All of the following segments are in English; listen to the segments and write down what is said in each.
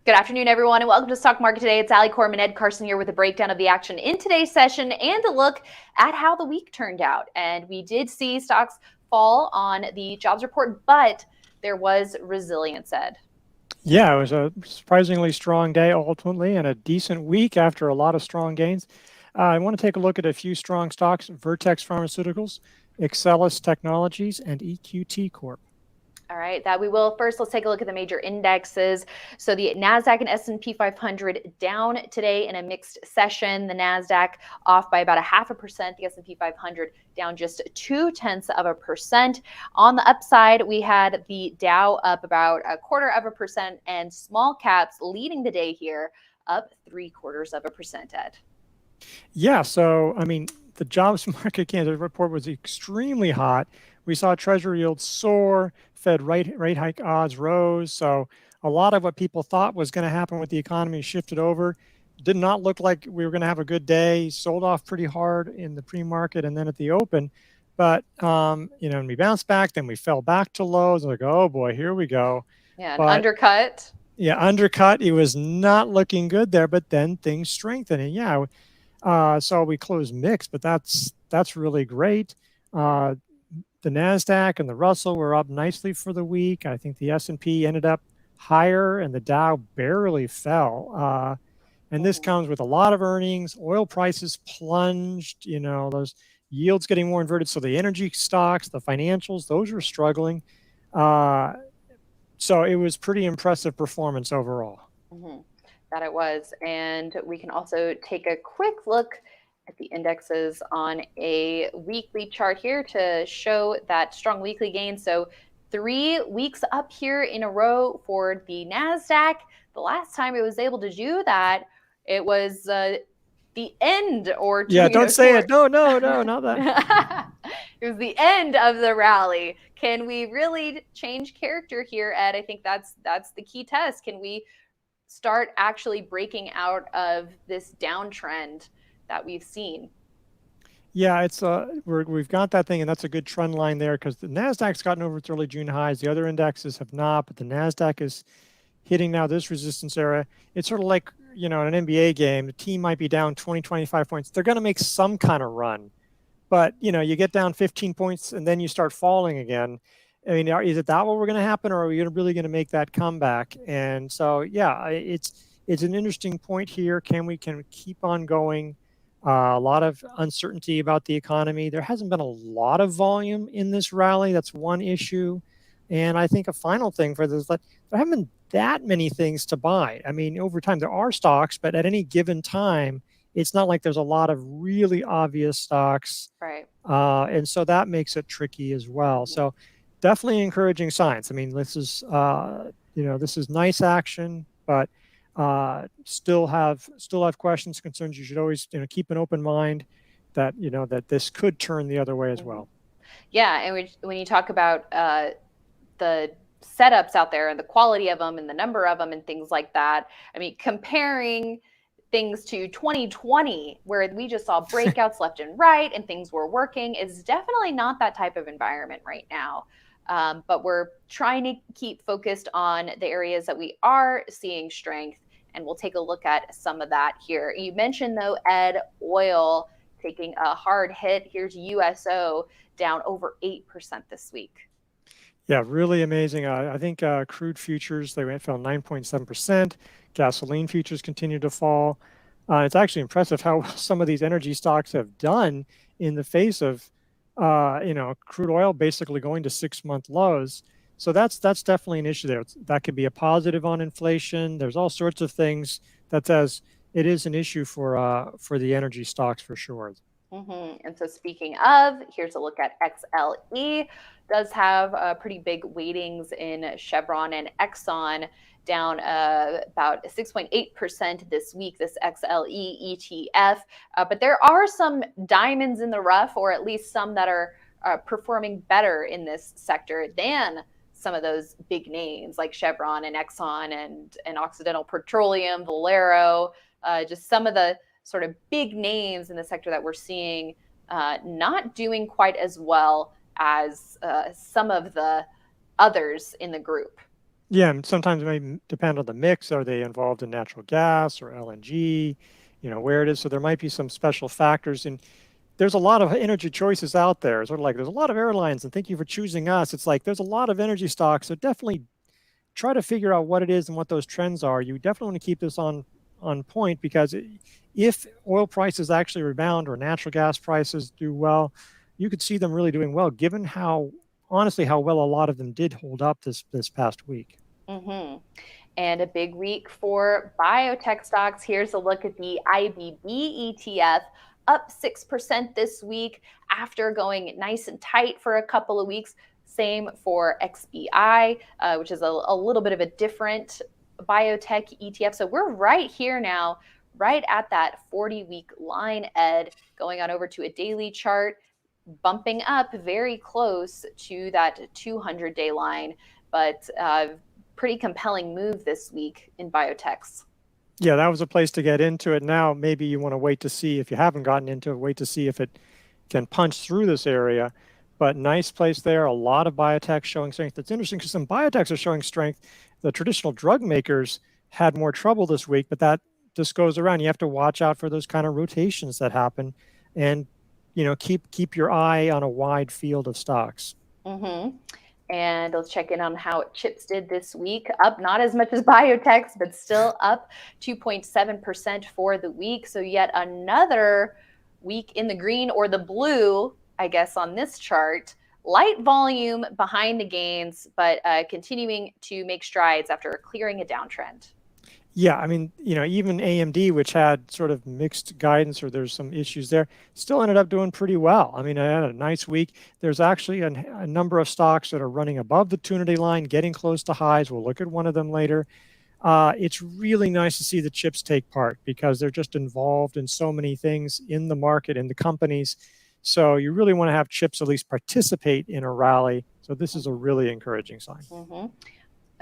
Good afternoon, everyone, and welcome to Stock Market Today. It's Coram and Ed Carson here with a breakdown of the action in today's session and a look at how the week turned out. And we did see stocks fall on the jobs report, but there was resilience, Ed. Yeah, it was a surprisingly strong day ultimately and a decent week after a lot of strong gains. I want to take a look at a few strong stocks: Vertex Pharmaceuticals, ACLS Technologies, and EQT Corp. All right, that we will. First, let's take a look at the major indexes. So the Nasdaq and S&P 500 down today in a mixed session. The Nasdaq off by about 0.5%. The S&P 500 down just 0.2%. On the upside, we had the Dow up about 0.25%, and small caps leading the day here, up 0.75%. Ed. Yeah, so I mean, the jobs market candidate report was extremely hot. We saw Treasury yields soar, Fed rate hike odds rose. So a lot of what people thought was going to happen with the economy shifted over. Did not look like we were going to have a good day. Sold off pretty hard in the pre-market and then at the open. But and we bounced back. Then we fell back to lows. Like, oh boy, here we go. Yeah, an But undercut. yeah, undercut. It was not looking good there. But then things strengthened. And yeah, so we closed mixed, but that's really great. The Nasdaq and the Russell were up nicely for the week. I think the S&P ended up higher, and the Dow barely fell. And this comes with a lot of earnings. Oil prices plunged. Those yields getting more inverted. So the energy stocks, the financials, those were struggling. So it was pretty impressive performance overall. That it was. And we can also take a quick look at the indexes on a weekly chart here to show that strong weekly gain. So 3 weeks up here in a row for the Nasdaq. The last time it was able to do that, it was the end, or don't say it. No, not that. It was the end of the rally. Can we really change character here, Ed? I think that's the key test. Can we start actually breaking out of this downtrend that we've seen? Yeah, it's we've got that thing, and that's a good trend line there because the Nasdaq's gotten over its early June highs. The other indexes have not, but the Nasdaq is hitting now this resistance area. It's sort of like, in an NBA game, the team might be down 20, 25 points. They're going to make some kind of run, but you get down 15 points and then you start falling again. I mean, is it that what we're going to happen, or are we really going to make that comeback? And so, yeah, it's an interesting point here. Can we keep on going? A lot of uncertainty about the economy. There hasn't been a lot of volume in this rally. That's one issue. And I think a final thing for this, that there haven't been that many things to buy. I mean, over time, there are stocks, but at any given time, it's not like there's a lot of really obvious stocks. Right. And so that makes it tricky as well. So definitely encouraging signs. I mean, this is, this is nice action, but still have questions, concerns. You should always keep an open mind that that this could turn the other way as well. Yeah, and when you talk about the setups out there and the quality of them and the number of them and things like that, I mean, comparing things to 2020 where we just saw breakouts left and right and things were working is definitely not that type of environment right now. But we're trying to keep focused on the areas that we are seeing strength, and we'll take a look at some of that here. You mentioned, though, Ed, oil taking a hard hit. Here's USO down over 8% this week. Yeah, really amazing. I think crude futures, they fell 9.7%. Gasoline futures continue to fall. It's actually impressive how well some of these energy stocks have done in the face of crude oil basically going to 6-month lows. So that's definitely an issue there. That could be a positive on inflation. There's all sorts of things that says it is an issue for the energy stocks for sure. And so speaking of, here's a look at XLE. Does have pretty big weightings in Chevron and Exxon, down about 6.8% this week, this XLE ETF. But there are some diamonds in the rough, or at least some that are performing better in this sector than some of those big names like Chevron and Exxon and Occidental Petroleum, Valero, just some of the sort of big names in the sector that we're seeing not doing quite as well as some of the others in the group. Yeah, and sometimes it may depend on the mix. Are they involved in natural gas or LNG? Where it is. So there might be some special factors. And there's a lot of energy choices out there. Sort of like there's a lot of airlines, and thank you for choosing us. It's like there's a lot of energy stocks. So definitely try to figure out what it is and what those trends are. You definitely want to keep this on point, because if oil prices actually rebound or natural gas prices do well, you could see them really doing well, given how honestly how well a lot of them did hold up this past week. Mm-hmm. And a big week for biotech stocks. Here's a look at the IBB ETF, up 6% this week after going nice and tight for a couple of weeks. Same for XBI, which is a little bit of a different biotech ETF. So we're right here now, right at that 40-week line, Ed, going on over to a daily chart, bumping up very close to that 200-day line. But pretty compelling move this week in biotechs. Yeah, that was a place to get into it. Now, maybe you want to wait to see, if you haven't gotten into it, wait to see if it can punch through this area. But nice place there. A lot of biotech showing strength. It's interesting because some biotechs are showing strength. The traditional drug makers had more trouble this week, but that just goes around. You have to watch out for those kind of rotations that happen, and keep your eye on a wide field of stocks. Mm-hmm. And let's check in on how chips did this week. Up not as much as biotechs, but still up 2.7% for the week. So yet another week in the green, or the blue, I guess, on this chart. Light volume behind the gains, but continuing to make strides after clearing a downtrend. Yeah, I mean, even AMD, which had sort of mixed guidance, or there's some issues there, still ended up doing pretty well. I mean, I had a nice week. There's actually a number of stocks that are running above the 200-day line, getting close to highs. We'll look at one of them later. It's really nice to see the chips take part, because they're just involved in so many things in the market, in the companies. So you really want to have chips at least participate in a rally. So this is a really encouraging sign. Mm-hmm.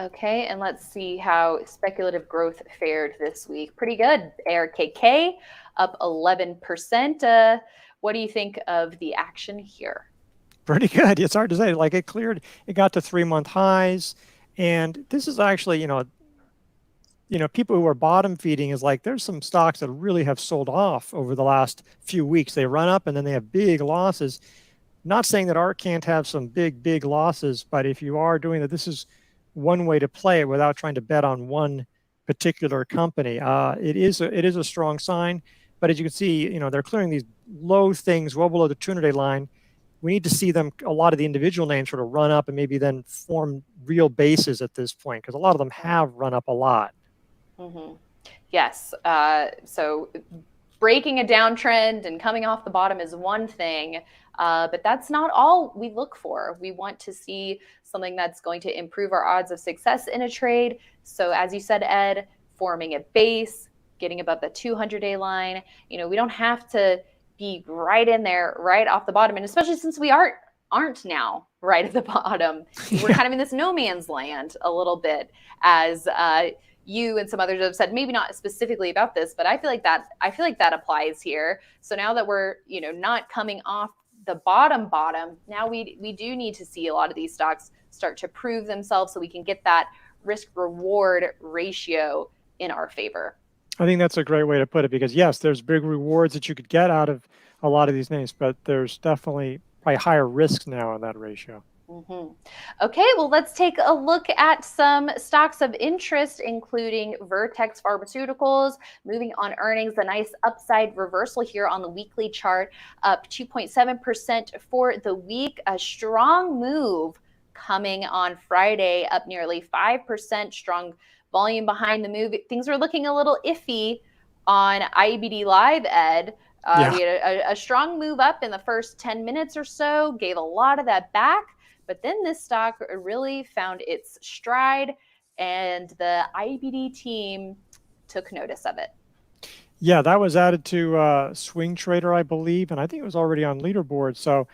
Okay, and let's see how speculative growth fared this week. Pretty good. ARKK up 11%. What do you think of the action here? Pretty good. It's hard to say. Like, it got to 3-month highs. And this is actually, people who are bottom feeding, is like there's some stocks that really have sold off over the last few weeks. They run up and then they have big losses. Not saying that ARK can't have some big losses, but if you are doing that, this is one way to play it without trying to bet on one particular company. It is a strong sign, but as you can see, they're clearing these low things well below the 200-day line. We need to see them, a lot of the individual names, sort of run up and maybe then form real bases at this point, because a lot of them have run up a lot. Mm-hmm. Yes. So breaking a downtrend and coming off the bottom is one thing, but that's not all we look for. We want to see something that's going to improve our odds of success in a trade. So as you said, Ed, forming a base, getting above the 200-day line. We don't have to be right in there, right off the bottom. And especially since we aren't now right at the bottom, we're kind of in this no man's land a little bit, as you and some others have said, maybe not specifically about this, but I feel like that applies here. So now that we're, not coming off the bottom, now we do need to see a lot of these stocks start to prove themselves, so we can get that risk reward ratio in our favor. I think that's a great way to put it, because yes, there's big rewards that you could get out of a lot of these names, but there's definitely probably higher risks now in that ratio. Mm-hmm. Okay, well, let's take a look at some stocks of interest, including Vertex Pharmaceuticals, moving on earnings. A nice upside reversal here on the weekly chart, up 2.7% for the week. A strong move coming on Friday, up nearly 5%. Strong volume behind the move. Things were looking a little iffy on IBD Live, Ed. We had a strong move up in the first 10 minutes or so, gave a lot of that back. But then this stock really found its stride, and the IBD team took notice of it. Yeah, that was added to Swing Trader, I believe, and I think it was already on leaderboard. So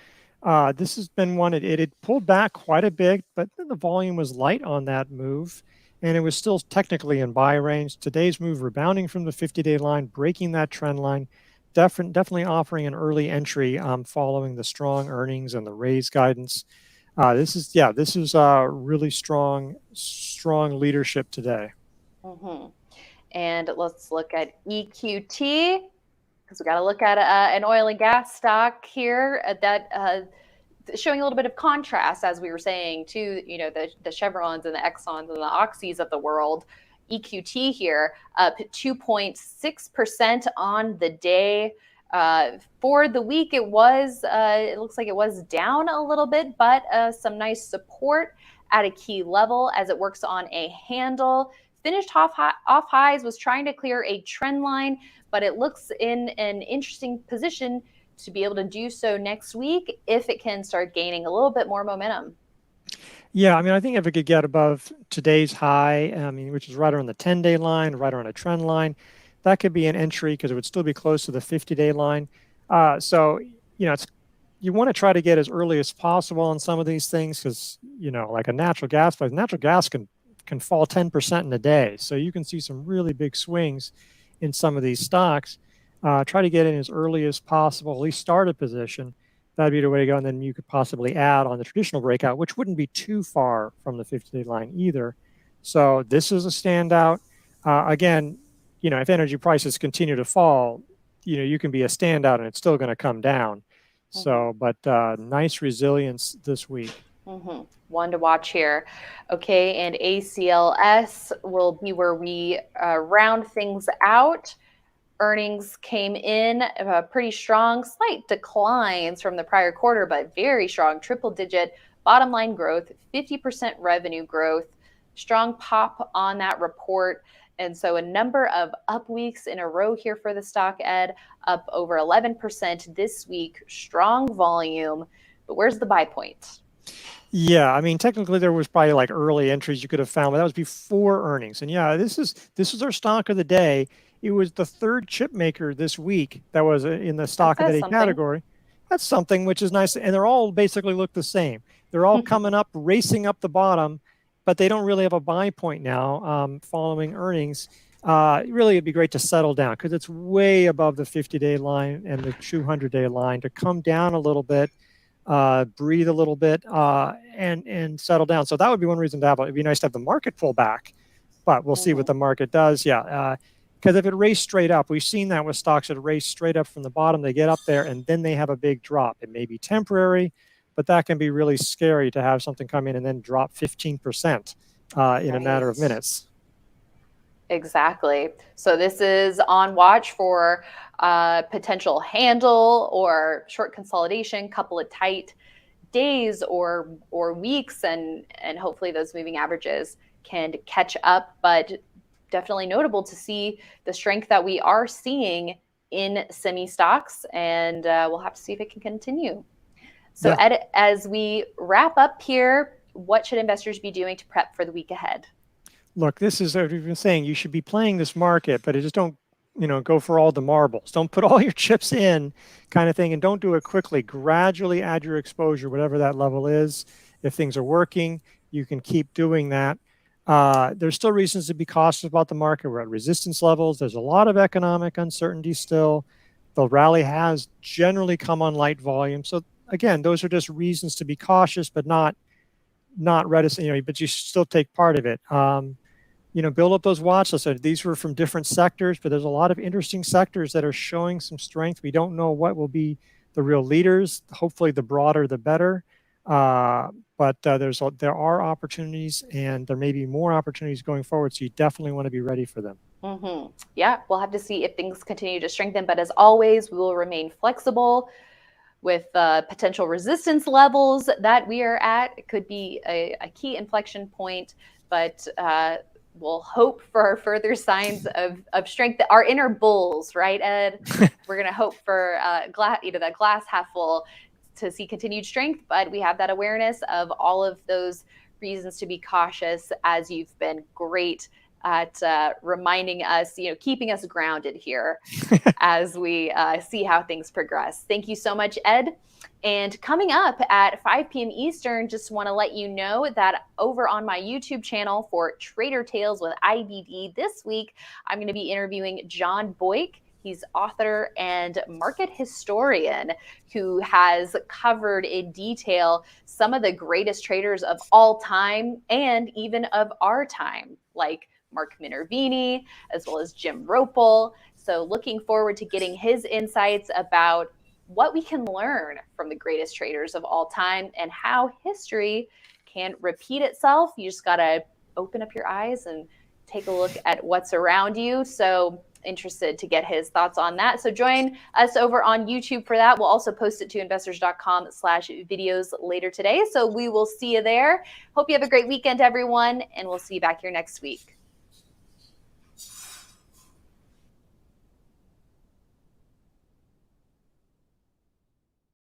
this has been one, it had pulled back quite a bit, but then the volume was light on that move, and it was still technically in buy range. Today's move rebounding from the 50-day line, breaking that trend line, definitely offering an early entry following the strong earnings and the raised guidance. This is really strong leadership today. Mm-hmm. And let's look at EQT, because we got to look at an oil and gas stock here that showing a little bit of contrast, as we were saying, to the Chevrons and the Exxons and the Oxys of the world. EQT here up 2.6% on the day. For the week, it looks like it was down a little bit, but some nice support at a key level as it works on a handle. Finished off highs, was trying to clear a trend line, but it looks in an interesting position to be able to do so next week if it can start gaining a little bit more momentum. Yeah, I mean, I think if it could get above today's high, I mean, which is right around the 10-day line, right around a trend line, that could be an entry because it would still be close to the 50-day line. So, you want to try to get as early as possible on some of these things because, like a natural gas price, natural gas can fall 10% in a day. So you can see some really big swings in some of these stocks. Try to get in as early as possible, at least start a position. That'd be the way to go. And then you could possibly add on the traditional breakout, which wouldn't be too far from the 50-day line either. So this is a standout. Again, if energy prices continue to fall, you can be a standout and it's still going to come down. So, but nice resilience this week. Mm-hmm. One to watch here. Okay, and ACLS will be where we round things out. Earnings came in pretty strong, slight declines from the prior quarter, but very strong triple-digit bottom line growth, 50% revenue growth, strong pop on that report. And so a number of up weeks in a row here for the stock, Ed, up over 11% this week, strong volume. But where's the buy point? Yeah, I mean, technically there was probably like early entries you could have found, but that was before earnings. And yeah, this is our stock of the day. It was the third chip maker this week that was in the stock of the day category. That's something, which is nice. And they're all basically look the same. They're all coming up, racing up the bottom, but they don't really have a buy point now following earnings. Really, it'd be great to settle down because it's way above the 50-day line and the 200-day line to come down a little bit. Breathe a little bit and settle down. So that would be one reason to have it. It'd be nice to have the market pull back, but we'll see what the market does. Yeah, because if it raced straight up, we've seen that with stocks that race straight up from the bottom, they get up there and then they have a big drop. It may be temporary, but that can be really scary to have something come in and then drop 15% in a matter of minutes. Exactly. So this is on watch for potential handle or short consolidation, couple of tight days or weeks, and hopefully those moving averages can catch up. But definitely notable to see the strength that we are seeing in semi stocks, and we'll have to see if it can continue. So Ed, as we wrap up here, what should investors be doing to prep for the week ahead? Look, this is what we've been saying. You should be playing this market, but just don't, go for all the marbles. Don't put all your chips in kind of thing, and don't do it quickly. Gradually add your exposure, whatever that level is. If things are working, you can keep doing that. There's still reasons to be cautious about the market. We're at resistance levels. There's a lot of economic uncertainty still. The rally has generally come on light volume. So again, those are just reasons to be cautious, but not reticent, but you still take part of it. Build up those watch lists. These were from different sectors, but there's a lot of interesting sectors that are showing some strength. We don't know what will be the real leaders. Hopefully the broader, the better. But there are opportunities, and there may be more opportunities going forward. So you definitely want to be ready for them. Mm-hmm. Yeah, we'll have to see if things continue to strengthen. But as always, we will remain flexible with potential resistance levels that we are at. It could be a key inflection point, but we'll hope for further signs of strength. Our inner bulls, right, Ed? We're going to hope for the glass half full to see continued strength, but we have that awareness of all of those reasons to be cautious, as you've been great at reminding us, keeping us grounded here as we see how things progress. Thank you so much, Ed. And coming up at 5 p.m. Eastern, just want to let you know that over on my YouTube channel for Trader Tales with IBD this week, I'm going to be interviewing John Boyk. He's author and market historian who has covered in detail some of the greatest traders of all time and even of our time, like Mark Minervini, as well as Jim Ropel. So looking forward to getting his insights about what we can learn from the greatest traders of all time and how history can repeat itself. You just got to open up your eyes and take a look at what's around you. So interested to get his thoughts on that. So join us over on YouTube for that. We'll also post it to investors.com/videos later today. So we will see you there. Hope you have a great weekend, everyone, and we'll see you back here next week.